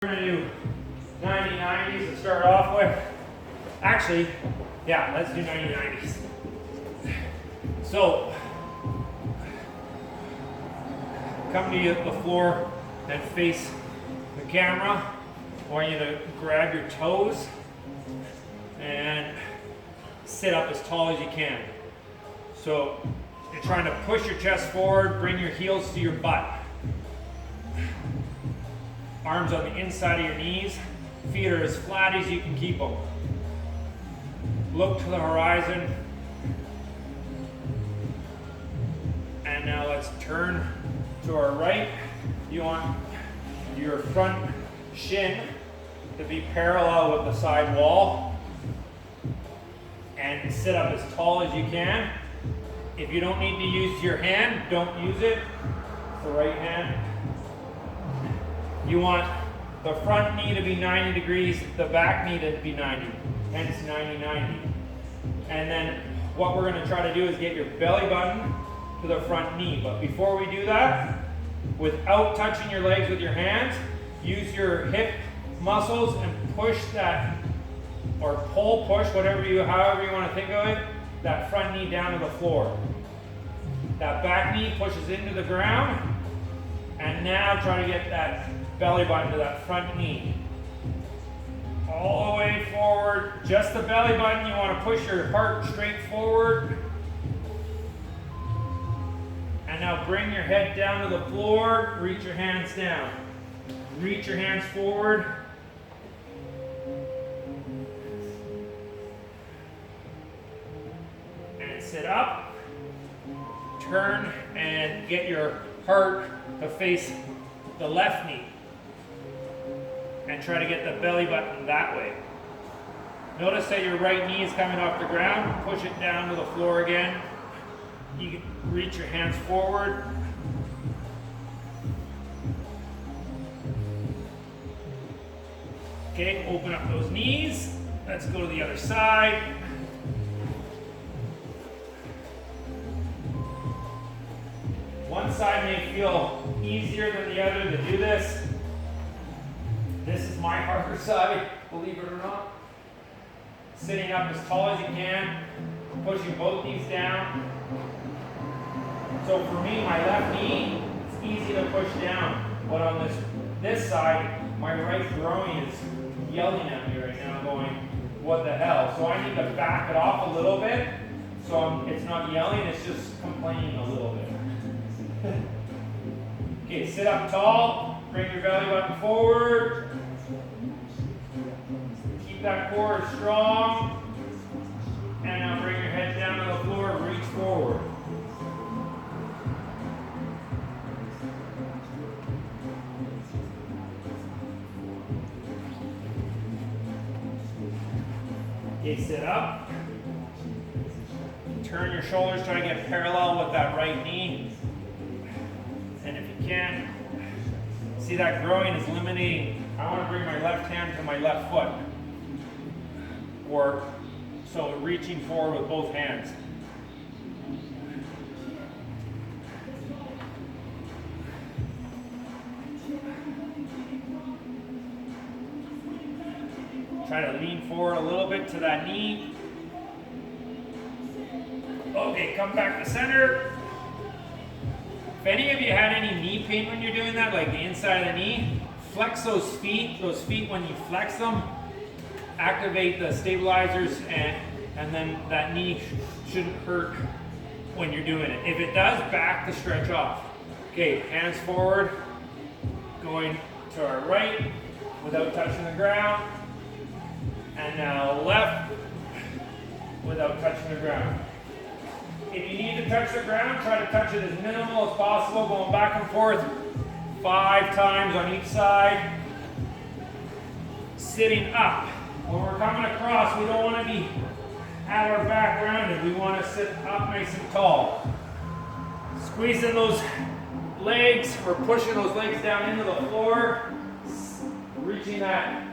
We're going to do 90-90s to start off with. Actually, yeah, let's do 90-90s. So, come to the floor and face the camera. I want you to grab your toes and sit up as tall as you can. So, you're trying to push your chest forward, bring your heels to your butt. Arms on the inside of your knees. Feet are as flat as you can keep them. Look to the horizon. And now let's turn to our right. You want your front shin to be parallel with the side wall. And sit up as tall as you can. If you don't need to use your hand, don't use it. It's the right hand. You want the front knee to be 90 degrees, the back knee to be 90, hence 90-90. And then what we're going to try to do is get your belly button to the front knee. But before we do that, without touching your legs with your hands, use your hip muscles and push that, or pull, push, however you want to think of it, that front knee down to the floor. That back knee pushes into the ground, and now try to get that belly button to that front knee. All the way forward, just the belly button. You want to push your heart straight forward. And now bring your head down to the floor, reach your hands down. Reach your hands forward. And sit up. Turn and get your heart to face the left knee. And try to get the belly button that way. Notice that your right knee is coming off the ground. Push it down to the floor again. You can reach your hands forward. Okay, open up those knees. Let's go to the other side. One side may feel easier than the other to do this. This is my harder side, believe it or not. Sitting up as tall as you can, pushing both knees down. So for me, my left knee, it's easy to push down. But on this side, my right groin is yelling at me right now, going, what the hell? So I need to back it off a little bit. So it's not yelling, it's just complaining a little bit. Okay, sit up tall, bring your belly button forward. Keep that core strong. And now bring your head down to the floor, reach forward. Okay, sit up. Turn your shoulders, try to get parallel with that right knee. And if you can, see that groin is limiting. I want to bring my left hand to my left foot. Or, so reaching forward with both hands. Try to lean forward a little bit to that knee. Okay, come back to center. If any of you had any knee pain when you're doing that, like the inside of the knee, flex those feet. Those feet, when you flex them, activate the stabilizers, and then that knee shouldn't hurt when you're doing it. If it does, back the stretch off. Okay, hands forward, going to our right without touching the ground. And now left without touching the ground. If you need to touch the ground, try to touch it as minimal as possible, going back and forth 5 times on each side. Sitting up. When we're coming across, we don't want to be at our back rounded. We want to sit up nice and tall. Squeezing those legs, or pushing those legs down into the floor. Reaching that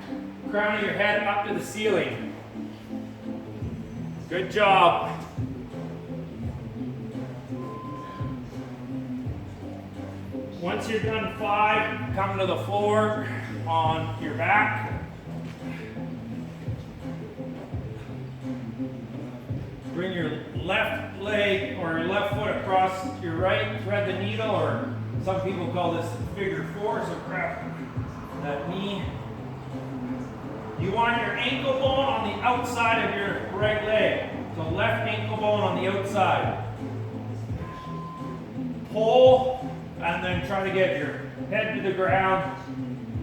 crown of your head up to the ceiling. Good job. Once you're done 5, come to the floor. on your back. Bring your left leg or your left foot across your right, thread the needle, or some people call this figure four, so grab that knee. You want your ankle bone on the outside of your right leg. So left ankle bone on the outside. Pull, and then try to get your head to the ground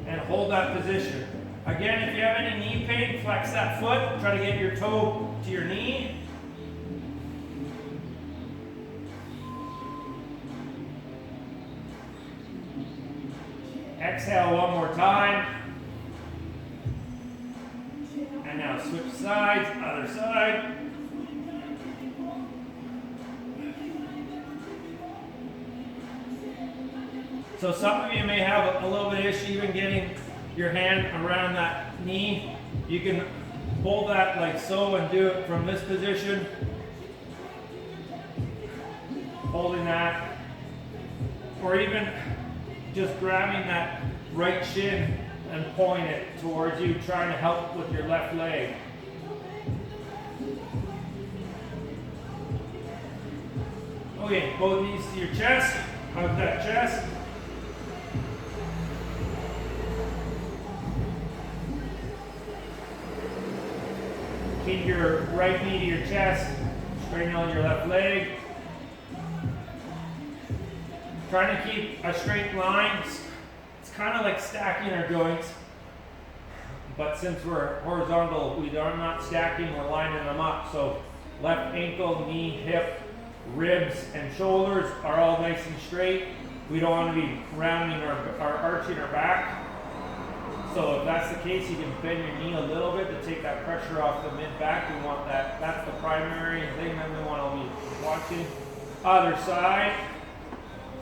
and hold that position. Again, if you have any knee pain, flex that foot. Try to get your toe to your knee. Exhale one more time. And now switch sides, other side. So some of you may have a little bit of issue even getting your hand around that knee. You can hold that like so and do it from this position. Holding that. Or even just grabbing that right shin and pulling it towards you, trying to help with your left leg. Okay, both knees to your chest. Hug that chest. Keep your right knee to your chest. Straighten out your left leg. Trying to keep a straight line. It's kind of like stacking our joints, but since we're horizontal, we are not stacking, we're lining them up. So left ankle, knee, hip, ribs, and shoulders are all nice and straight. We don't want to be rounding or arching our back. So if that's the case, you can bend your knee a little bit to take that pressure off the mid-back. We want that, that's the primary thing that we want to be watching. Other side.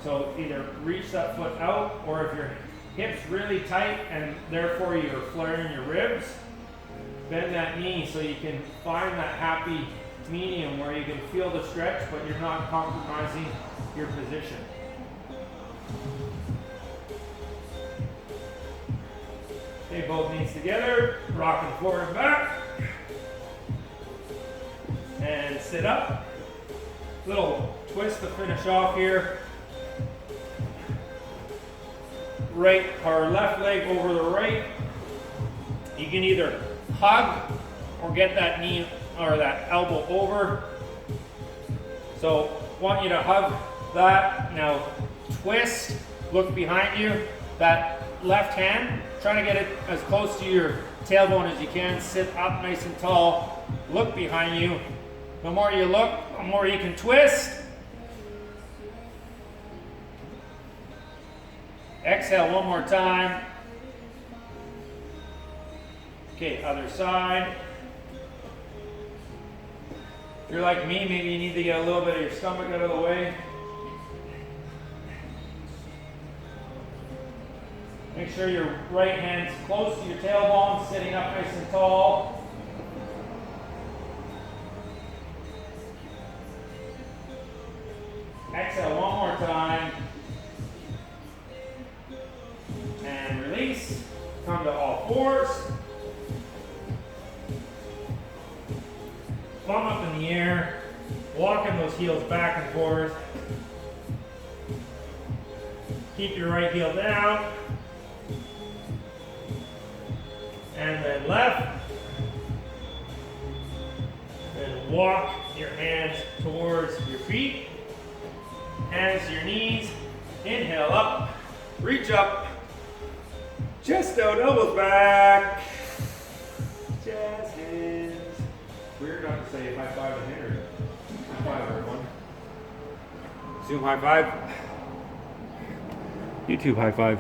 So either reach that foot out, or if your hip's really tight and therefore you're flaring your ribs, bend that knee so you can find that happy medium where you can feel the stretch, but you're not compromising your position. Okay, both knees together, rocking forward and back. And sit up. Little twist to finish off here. Right or left leg over the right. You can either hug or get that knee or that elbow over. So want you to hug that. Now twist, look behind you. That left hand, try to get it as close to your tailbone as you can. Sit up nice and tall. Look behind you. The more you look, the more you can twist. Exhale one more time. Okay, other side. If you're like me, maybe you need to get a little bit of your stomach out of the way. Make sure your right hand's close to your tailbone, sitting up nice and tall. Exhale one more time. And release. Come to all fours. Thumb up in the air. Walking those heels back and forth. Keep your right heel down. And then left. And walk your hands towards your feet. Hands to your knees. Inhale up. Reach up. Chest out, elbows back. Chest hands. Weird not to say high five in here. High five, everyone. Zoom high five. YouTube high five.